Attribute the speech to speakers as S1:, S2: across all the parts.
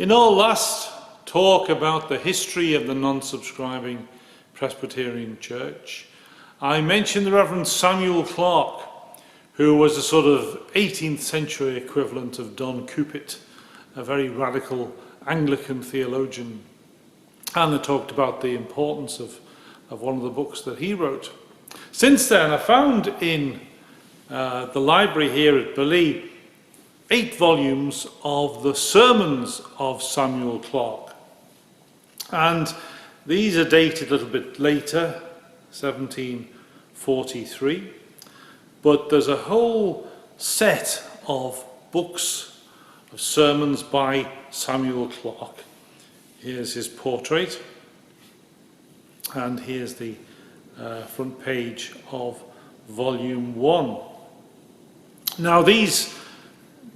S1: In our last talk about the history of the non-subscribing Presbyterian Church, I mentioned the Reverend Samuel Clarke, who was a sort of 18th century equivalent of Don Cupitt, a very radical Anglican theologian. And I talked about the importance of one of the books that he wrote. Since then, I found in the library here at Bally 8 volumes of the sermons of Samuel Clarke. And these are dated a little bit later, 1743. But there's a whole set of books of sermons by Samuel Clarke. Here's his portrait, and here's the front page of volume 1. Now these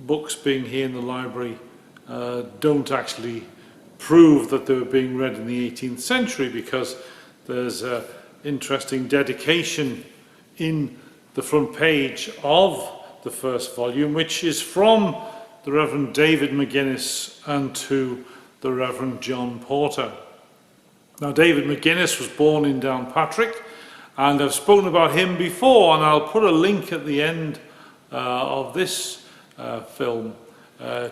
S1: books being here in the library don't actually prove that they were being read in the 18th century, because there's an interesting dedication in the front page of the first volume, which is from the Reverend David McGuinness and to the Reverend John Porter. Now, David McGuinness was born in Downpatrick, and I've spoken about him before, and I'll put a link at the end of this film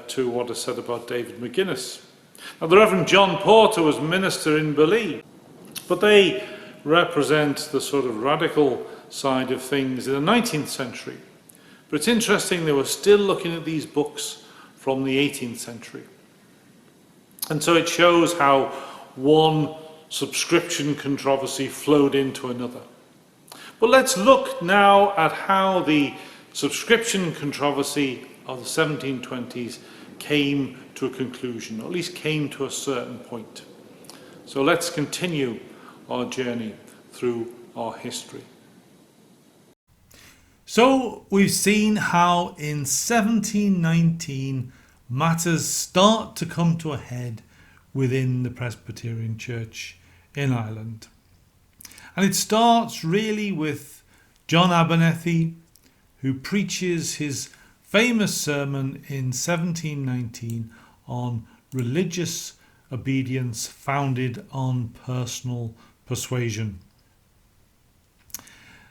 S1: to what I said about David McGuinness. Now, the Reverend John Porter was minister in Bally, but they represent the sort of radical side of things in the 19th century. But it's interesting, they were still looking at these books from the 18th century. And so it shows how one subscription controversy flowed into another. But let's look now at how the subscription controversy of the 1720s came to a conclusion, or at least came to a certain point. So let's continue our journey through our history. So we've seen how in 1719 matters start to come to a head within the Presbyterian Church in Ireland. And it starts really with John Abernethy, who preaches his famous sermon in 1719 on religious obedience founded on personal persuasion.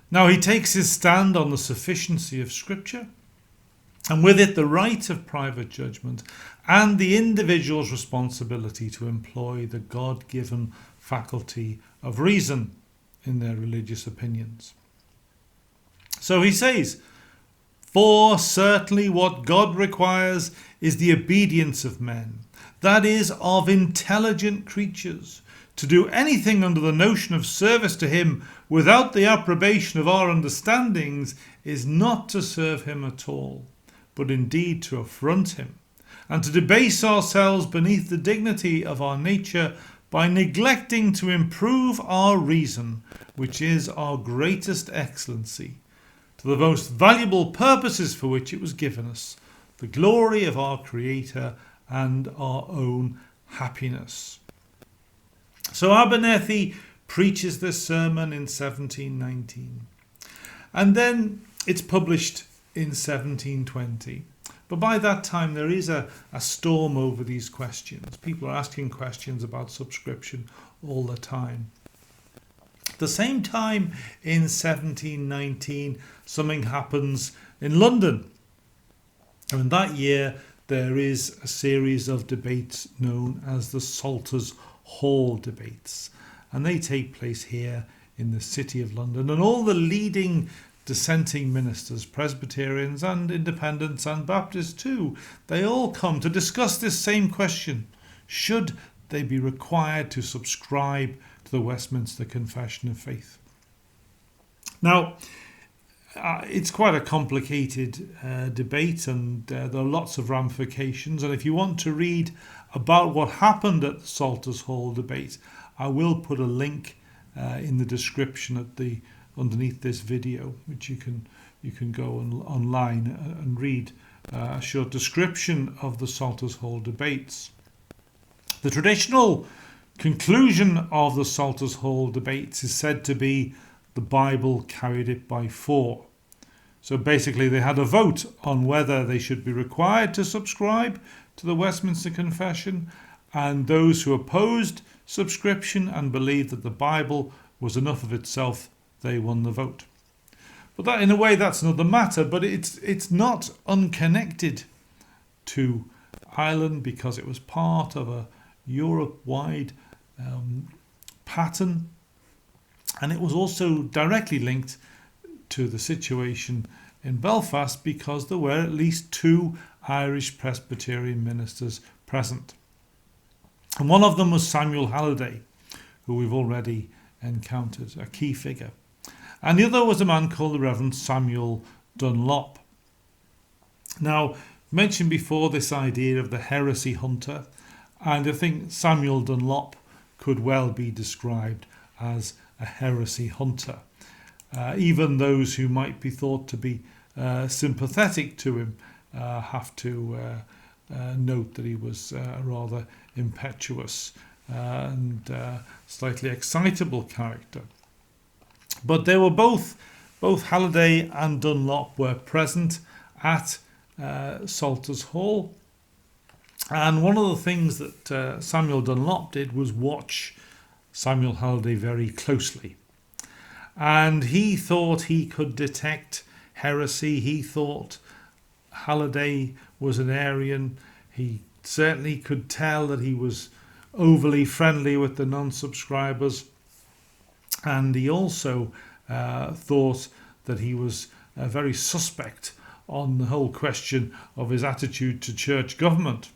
S1: Now, he takes his stand on the sufficiency of Scripture, and with it the right of private judgment and the individual's responsibility to employ the God-given faculty of reason in their religious opinions. So he says, "For certainly what God requires is the obedience of men, that is, of intelligent creatures. To do anything under the notion of service to him without the approbation of our understandings is not to serve him at all, but indeed to affront him, and to debase ourselves beneath the dignity of our nature by neglecting to improve our reason, which is our greatest excellency, to the most valuable purposes for which it was given us, the glory of our Creator and our own happiness." So Abernethy preaches this sermon in 1719, and then it's published in 1720. But by that time there is a storm over these questions. People are asking questions about subscription all the time. At the same time, in 1719, something happens in London. And in that year there is a series of debates known as the Salters Hall debates, and they take place here in the City of London, and all the leading dissenting ministers, Presbyterians and Independents and Baptists too, they all come to discuss this same question: should they be required to subscribe to the Westminster Confession of Faith? Now, it's quite a complicated debate, and there are lots of ramifications, and if you want to read about what happened at the Salters Hall debate, I will put a link in the description underneath this video, which you can go online and read a short description of the Salters Hall debates. The traditional conclusion of the Salters Hall debates is said to be the Bible carried it by 4. So basically they had a vote on whether they should be required to subscribe to the Westminster Confession, and those who opposed subscription and believed that the Bible was enough of itself, they won the vote. But that, in a way, that's another matter, but it's not unconnected to Ireland, because it was part of a Europe-wide pattern, and it was also directly linked to the situation in Belfast, because there were at least 2 Irish Presbyterian ministers present. And one of them was Samuel Haliday, who we've already encountered, a key figure. And the other was a man called the Reverend Samuel Dunlop. Now, mentioned before this idea of the heresy hunter, and I think Samuel Dunlop could well be described as a heresy hunter. Even those who might be thought to be sympathetic to him have to note that he was a rather impetuous and slightly excitable character. But they were both Haliday and Dunlop were present at Salters Hall, and one of the things that Samuel Dunlop did was watch Samuel Haliday very closely, and he thought he could detect heresy. He thought Haliday was an Arian. He certainly could tell that he was overly friendly with the non-subscribers, and he also thought that he was very suspect on the whole question of his attitude to church government.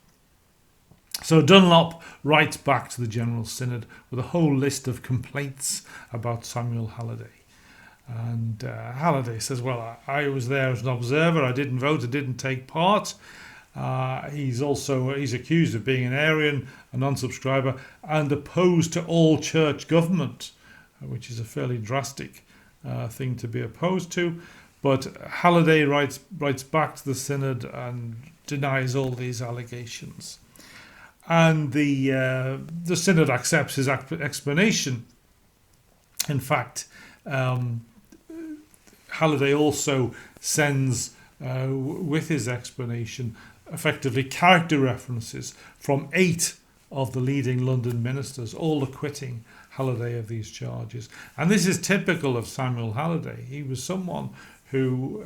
S1: So Dunlop writes back to the General Synod with a whole list of complaints about Samuel Haliday. And Halliday says, well, I was there as an observer. I didn't vote. I didn't take part. He's accused of being an Arian, a non-subscriber, and opposed to all church government, which is a fairly drastic thing to be opposed to. But Halliday writes back to the Synod and denies all these allegations. And the Synod accepts his explanation. In fact, Halliday also sends, with his explanation, effectively character references from 8 of the leading London ministers, all acquitting Halliday of these charges. And this is typical of Samuel Halliday. He was someone who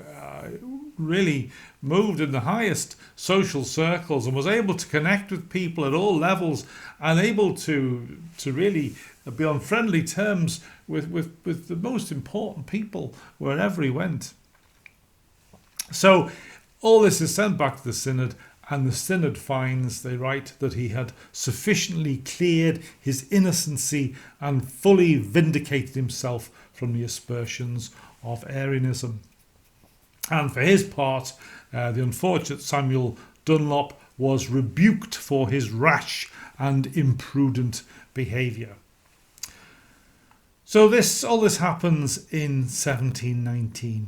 S1: really moved in the highest social circles and was able to connect with people at all levels and able to really be on friendly terms with the most important people wherever he went. So all this is sent back to the Synod, and the Synod finds, they write, that he had sufficiently cleared his innocency and fully vindicated himself from the aspersions of Arianism. And for his part, the unfortunate Samuel Dunlop was rebuked for his rash and imprudent behaviour. So all this happens in 1719.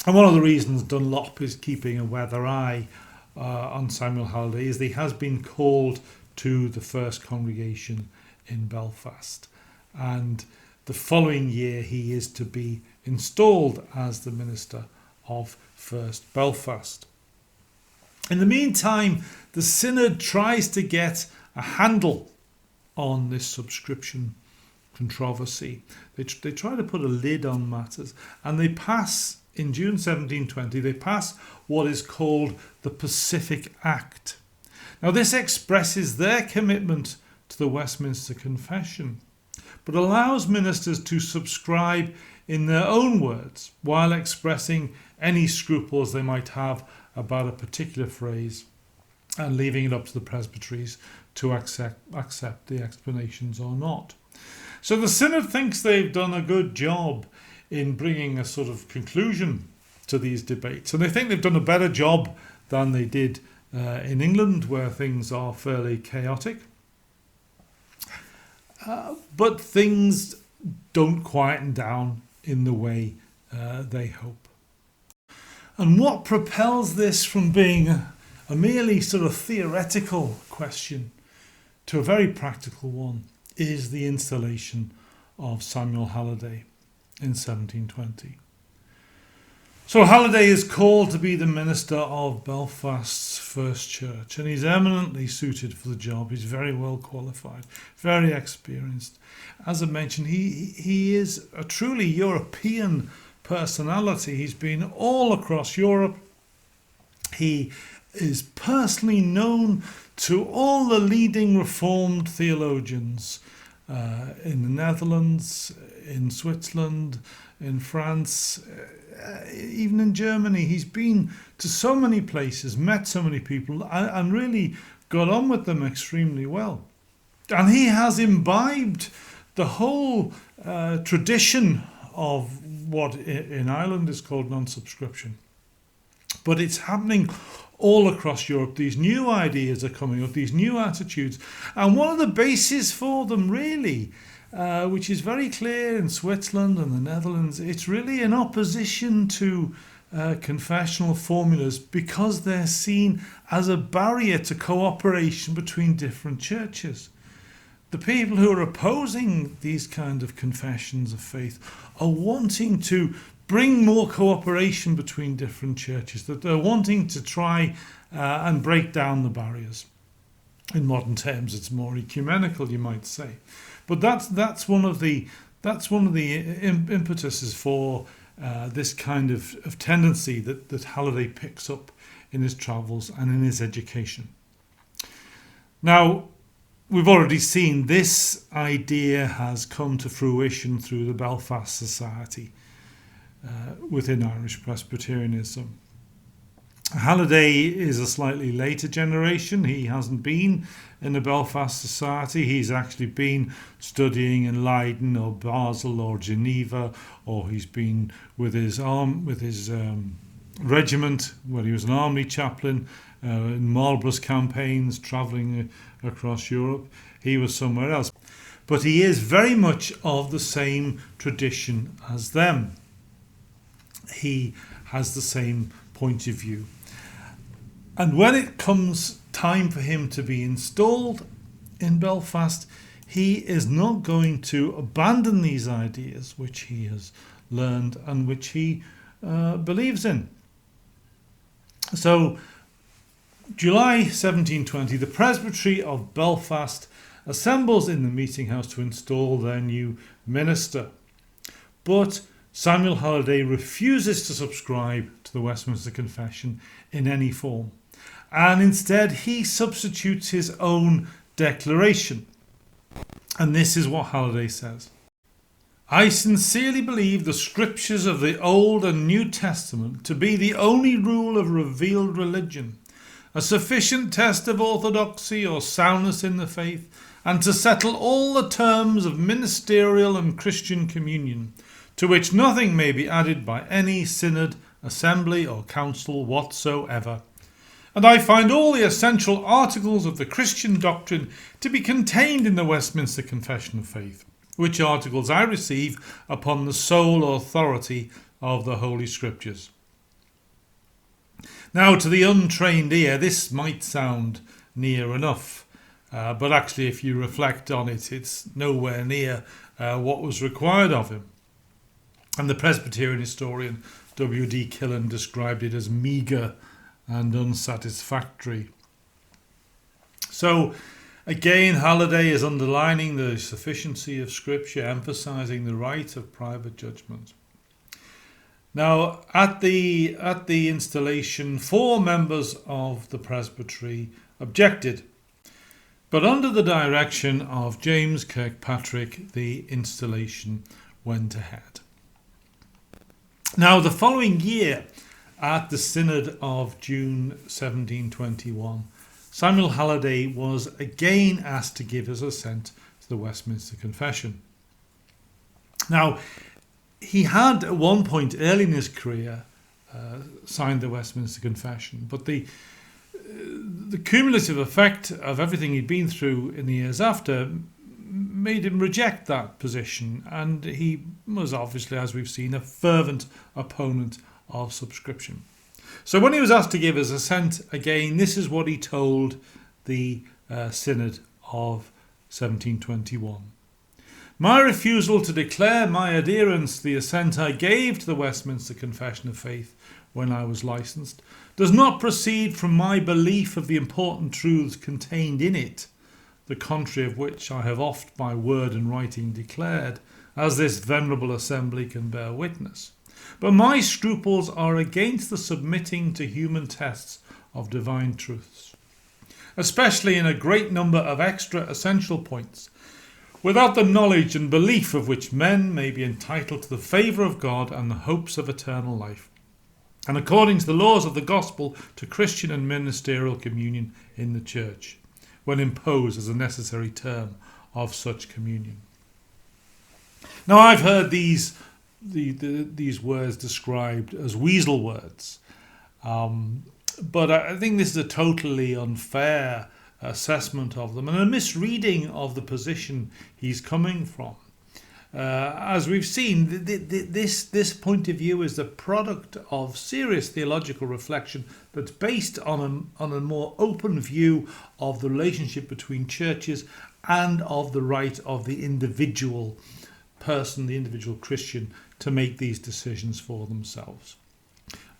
S1: And one of the reasons Dunlop is keeping a weather eye on Samuel Haliday is that he has been called to the first congregation in Belfast. And the following year he is to be installed as the minister of First Belfast. In the meantime, the Synod tries to get a handle on this subscription controversy. They try to put a lid on matters, and they pass, in June 1720, they pass what is called the Pacific Act. Now, this expresses their commitment to the Westminster Confession, but allows ministers to subscribe in their own words while expressing any scruples they might have about a particular phrase and leaving it up to the presbyteries to accept the explanations or not. So the Synod thinks they've done a good job in bringing a sort of conclusion to these debates, and they think they've done a better job than they did in England, where things are fairly chaotic. But things don't quieten down in the way they hope. And what propels this from being a merely sort of theoretical question to a very practical one is the installation of Samuel Haliday in 1720. So Haliday is called to be the minister of Belfast's first church, and he's eminently suited for the job. He's very well qualified, very experienced. As I mentioned, he is a truly European personality. He's been all across Europe. He is personally known to all the leading Reformed theologians in the Netherlands, in Switzerland, in France, even in Germany. He's been to so many places, met so many people, and really got on with them extremely well. And he has imbibed the whole tradition of what in Ireland is called non-subscription. But it's happening all across Europe. These new ideas are coming up, these new attitudes. And one of the bases for them really, which is very clear in Switzerland and the Netherlands, it's really in opposition to confessional formulas because they're seen as a barrier to cooperation between different churches. The people who are opposing these kind of confessions of faith are wanting to bring more cooperation between different churches, that they're wanting to try and break down the barriers. In modern terms, it's more ecumenical, you might say. But that's one of the impetuses for this kind of tendency that Halliday picks up in his travels and in his education. Now, we've already seen this idea has come to fruition through the Belfast Society within Irish Presbyterianism. Halliday is a slightly later generation. He hasn't been in the Belfast Society. He's actually been studying in Leiden or Basel or Geneva, or he's been with his regiment, where he was an army chaplain in Marlborough's campaigns, travelling across Europe. He was somewhere else. But he is very much of the same tradition as them. He has the same point of view. And when it comes time for him to be installed in Belfast, he is not going to abandon these ideas which he has learned and which he believes in. So, July 1720, the Presbytery of Belfast assembles in the meeting house to install their new minister. But Samuel Haliday refuses to subscribe to the Westminster Confession in any form, and instead he substitutes his own declaration. And this is what Haliday says: I sincerely believe the scriptures of the Old and New Testament to be the only rule of revealed religion, a sufficient test of orthodoxy or soundness in the faith, and to settle all the terms of ministerial and Christian communion, to which nothing may be added by any synod, assembly or council whatsoever. And I find all the essential articles of the Christian doctrine to be contained in the Westminster Confession of Faith, which articles I receive upon the sole authority of the Holy Scriptures. Now, to the untrained ear, this might sound near enough, but actually if you reflect on it, it's nowhere near what was required of him. And the Presbyterian historian W.D. Killen described it as meagre and unsatisfactory. So, again, Haliday is underlining the sufficiency of Scripture, emphasising the right of private judgment. Now, at the installation, 4 members of the Presbytery objected, but under the direction of James Kirkpatrick, the installation went ahead. Now, the following year, at the Synod of June 1721, Samuel Haliday was again asked to give his assent to the Westminster Confession. Now, he had at one point early in his career signed the Westminster Confession, but the cumulative effect of everything he'd been through in the years after made him reject that position, and he was obviously, as we've seen, a fervent opponent of subscription. So when he was asked to give his assent again, this is what he told the Synod of 1721. My refusal to declare my adherence to the assent I gave to the Westminster Confession of Faith when I was licensed does not proceed from my belief of the important truths contained in it, the contrary of which I have oft by word and writing declared, as this venerable assembly can bear witness. But my scruples are against the submitting to human tests of divine truths, especially in a great number of extra essential points, without the knowledge and belief of which men may be entitled to the favour of God and the hopes of eternal life, and according to the laws of the gospel to Christian and ministerial communion in the church, when imposed as a necessary term of such communion. Now, I've heard these words described as weasel words, but I think this is a totally unfair assessment of them and a misreading of the position he's coming from. As we've seen, this point of view is the product of serious theological reflection that's based on a more open view of the relationship between churches and of the right of the individual person, the individual Christian, to make these decisions for themselves.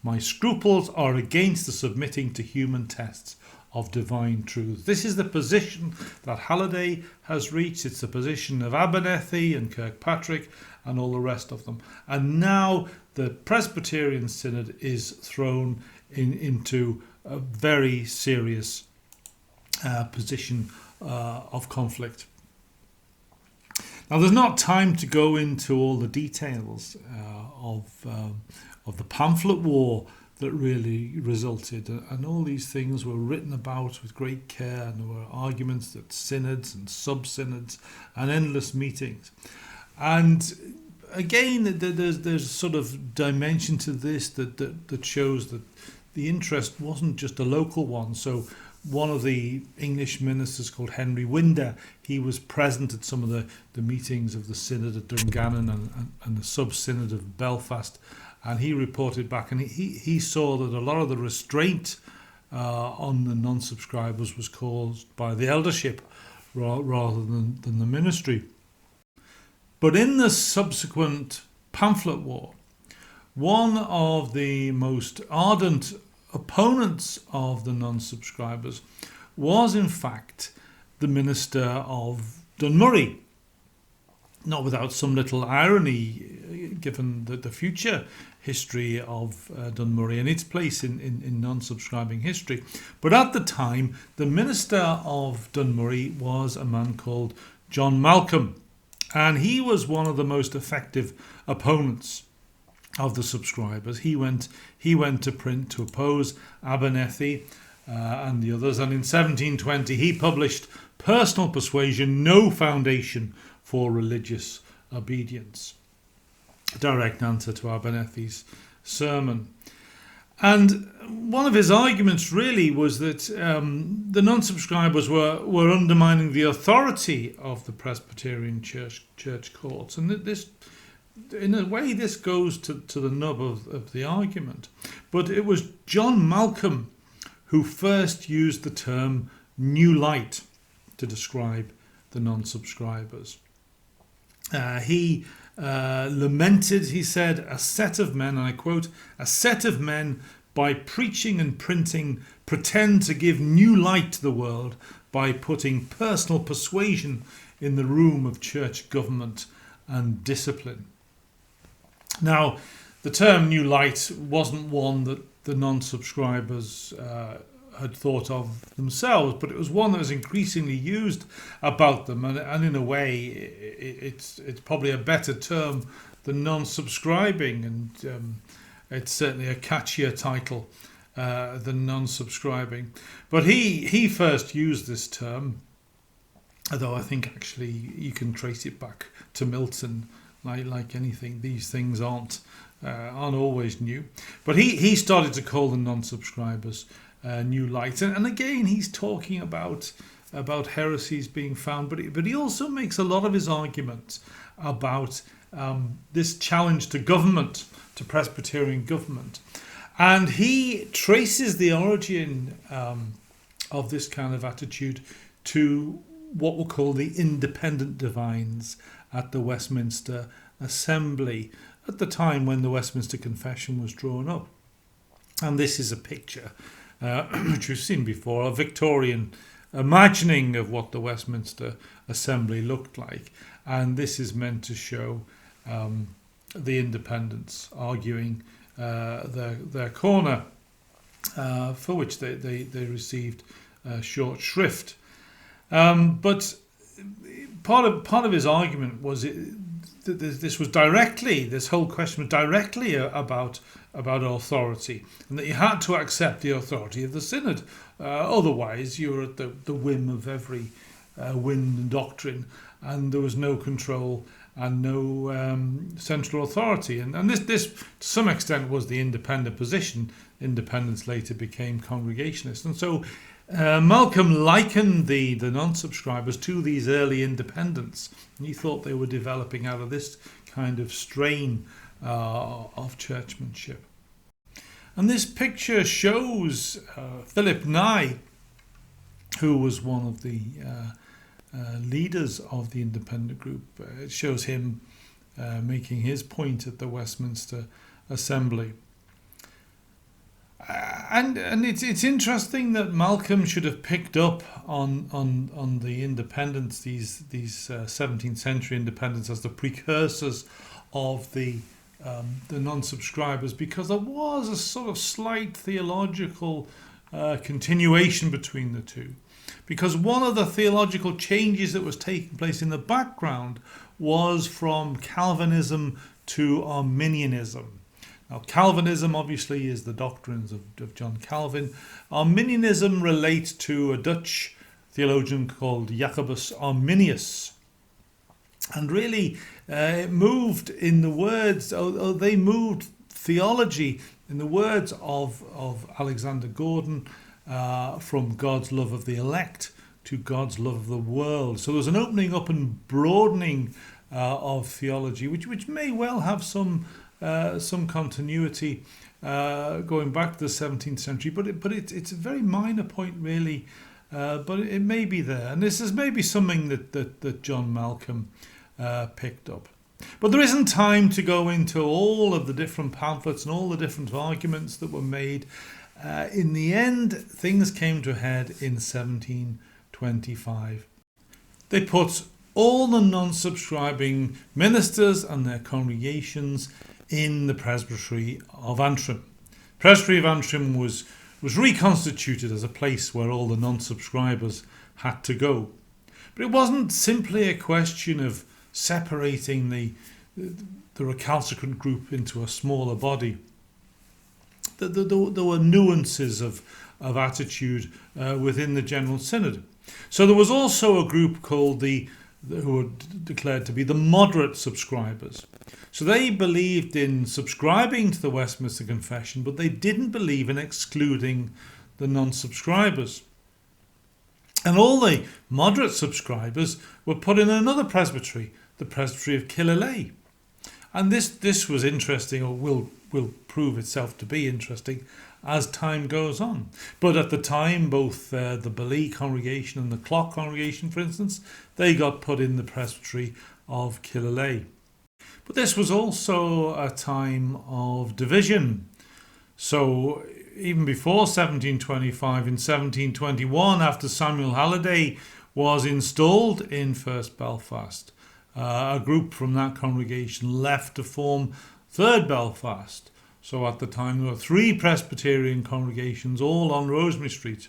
S1: My scruples are against the submitting to human tests of divine truth. This is the position that Haliday has reached. It's the position of Abernethy and Kirkpatrick and all the rest of them. And now the Presbyterian Synod is thrown into a very serious position of conflict. Now, there's not time to go into all the details of the pamphlet war that really resulted, and all these things were written about with great care, and there were arguments at synods and sub-synods and endless meetings. And again, there's sort of dimension to this that shows that the interest wasn't just a local one. So one of the English ministers, called Henry Winder, he was present at some of the meetings of the synod at Dungannon and the sub-synod of Belfast, and he reported back, and he saw that a lot of the restraint on the non-subscribers was caused by the eldership rather than the ministry. But in the subsequent pamphlet war, one of the most ardent opponents of the non-subscribers was in fact the minister of Dunmurry, not without some little irony given the future history of Dunmurry and its place in non-subscribing history. But at the time, the minister of Dunmurry was a man called John Malcolm, and he was one of the most effective opponents of the subscribers. He went to print to oppose Abernethy and the others, and in 1720 he published Personal Persuasion, No Foundation for Religious Obedience, a direct answer to Abernethy's sermon. And one of his arguments really was that the non-subscribers were undermining the authority of the Presbyterian church courts, and this, in a way, this goes to the nub of the argument. But it was John Malcolm who first used the term new light to describe the non-subscribers. He lamented, he said, a set of men, and I quote, a set of men by preaching and printing pretend to give new light to the world by putting personal persuasion in the room of church government and discipline. Now, the term new light wasn't one that the non-subscribers had thought of themselves, but it was one that was increasingly used about them, and in a way it's probably a better term than non-subscribing, and it's certainly a catchier title than non-subscribing. But he first used this term, although I think actually you can trace it back to Milton. Like anything, these things aren't always new. But he started to call the non-subscribers new light, and again he's talking about heresies being found, but he also makes a lot of his arguments about this challenge to government, to Presbyterian government, and he traces the origin of this kind of attitude to what we'll call the independent divines at the Westminster Assembly at the time when the Westminster Confession was drawn up. And this is a picture, which we've seen before, a Victorian imagining of what the Westminster Assembly looked like. And this is meant to show the independents arguing their corner, for which they received short shrift. But part of his argument was this whole question was directly about authority, and that you had to accept the authority of the synod. Otherwise, you were at the whim of every wind and doctrine, and there was no control and no central authority. And this, to some extent, was the independent position. Independents later became Congregationists. And so Malcolm likened the non-subscribers to these early independents. He thought they were developing out of this kind of strain of churchmanship. And this picture shows Philip Nye, who was one of the leaders of the independent group. It shows him making his point at the Westminster Assembly. And it's interesting that Malcolm should have picked up on the independents, these 17th century independents, as the precursors of the non-subscribers, because there was a sort of slight theological continuation between the two. Because one of the theological changes that was taking place in the background was from Calvinism to Arminianism. Now, Calvinism obviously is the doctrines of John Calvin. Arminianism relates to a Dutch theologian called Jacobus Arminius. And really, it moved in the words, they moved theology in the words of Alexander Gordon, from God's love of the elect to God's love of the world. So there's an opening up and broadening of theology, which may well have some continuity going back to the 17th century, but it's a very minor point really, but it may be there, and this is maybe something that John Malcolm picked up. But there isn't time to go into all of the different pamphlets and all the different arguments that were made. In the end, things came to a head in 1725. They put all the non-subscribing ministers and their congregations in the Presbytery of Antrim. Presbytery of Antrim was reconstituted as a place where all the non-subscribers had to go. But it wasn't simply a question of separating the recalcitrant group into a smaller body. There were nuances of attitude within the General Synod. So there was also a group called who were declared to be the moderate subscribers. So they believed in subscribing to the Westminster Confession, but they didn't believe in excluding the non-subscribers. And all the moderate subscribers were put in another presbytery, the Presbytery of Halliday. And this was interesting, or will prove itself to be interesting as time goes on. But at the time, both the Ballyclare congregation and the Clough congregation, for instance, they got put in the Presbytery of Halliday. But this was also a time of division. So even before 1725, in 1721, after Samuel Haliday was installed in First Belfast, a group from that congregation left to form Third Belfast. So at the time there were 3 Presbyterian congregations, all on Rosemary Street,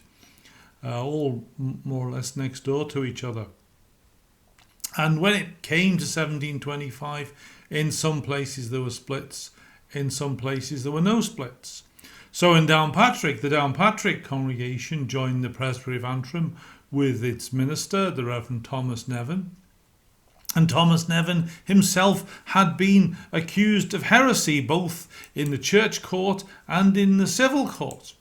S1: all more or less next door to each other. And when it came to 1725, in some places there were splits, in some places there were no splits. So in Downpatrick, the Downpatrick congregation joined the Presbytery of Antrim with its minister, the Rev Thomas Nevin. And Thomas Nevin himself had been accused of heresy, both in the church court and in the civil court.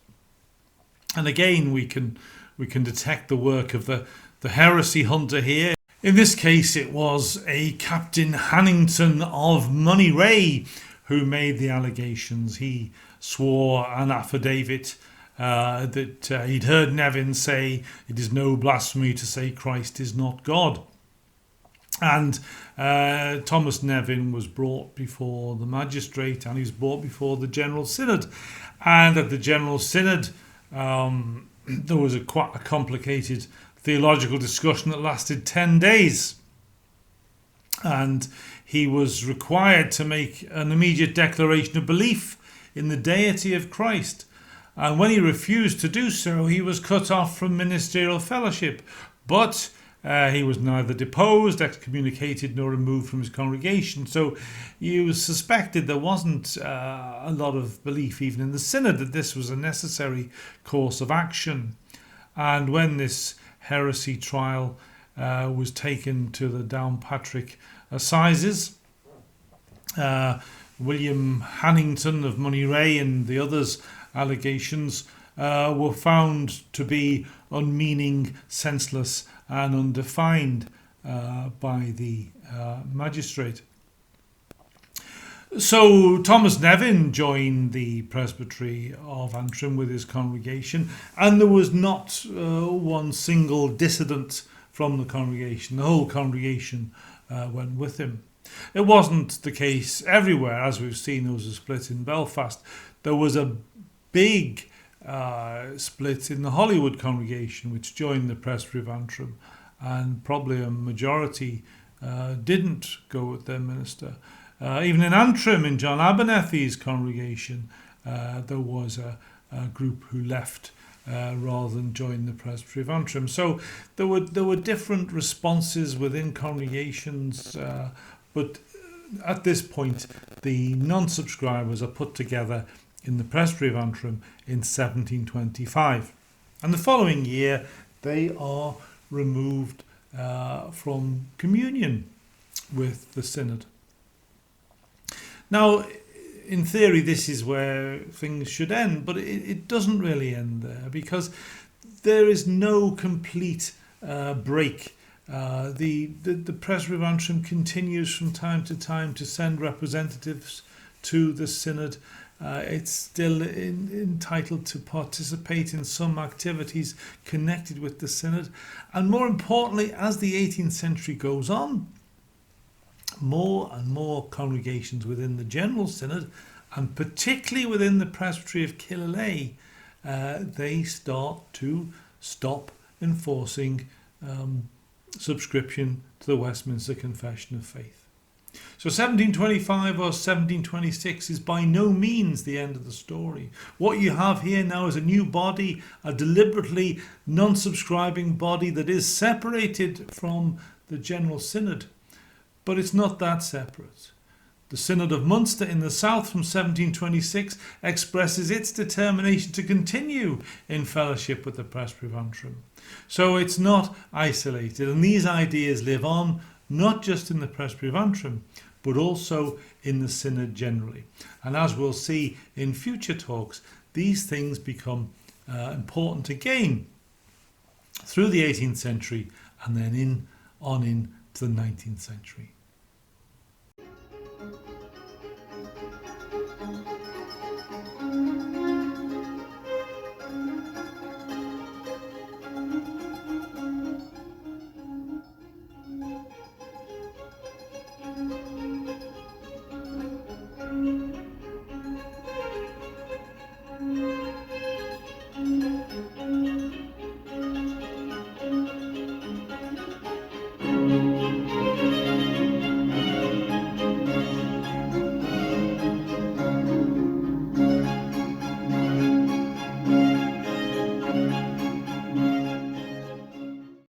S1: And again, we can detect the work of the heresy hunter here. In this case, it was a Captain Hannington of Moneyray who made the allegations. He swore an affidavit that he'd heard Nevin say, "It is no blasphemy to say Christ is not God." And Thomas Nevin was brought before the magistrate, and he was brought before the General Synod. And at the General Synod, there was quite a complicated theological discussion that lasted 10 days. And he was required to make an immediate declaration of belief in the deity of Christ. And when he refused to do so, he was cut off from ministerial fellowship. But he was neither deposed, excommunicated, nor removed from his congregation. So you suspected there wasn't a lot of belief even in the synod that this was a necessary course of action. And when this heresy trial was taken to the Downpatrick assizes, William Hannington of Moira and the others' allegations were found to be unmeaning, senseless and undefined by the magistrate. So Thomas Nevin joined the Presbytery of Antrim with his congregation, and there was not one single dissident from the congregation. The whole congregation went with him. It wasn't the case everywhere. As we've seen, there was a split in Belfast. There was a big split in the Holywood congregation, which joined the Presbytery of Antrim, and probably a majority didn't go with their minister. Even in Antrim, in John Abernethy's congregation, there was a group who left rather than join the Presbytery of Antrim. So there were different responses within congregations, but at this point, the non-subscribers are put together in the Presbytery of Antrim in 1725. And the following year, they are removed from communion with the synod. Now, in theory, this is where things should end, but it doesn't really end there, because there is no complete break. The Presbytery of Antrim continues from time to time to send representatives to the synod. It's still entitled to participate in some activities connected with the synod. And more importantly, as the 18th century goes on, more and more congregations within the General Synod, and particularly within the Presbytery of Killelea, they start to stop enforcing subscription to the Westminster Confession of Faith. So 1725 or 1726 is by no means the end of the story. What you have here now is a new body, a deliberately non-subscribing body that is separated from the General Synod. But it's not that separate. The Synod of Munster in the south from 1726 expresses its determination to continue in fellowship with the Presbytery of Antrim. So it's not isolated, and these ideas live on not just in the Presbytery of Antrim, but also in the Synod generally. And as we'll see in future talks, these things become important again through the 18th century and then on into the 19th century.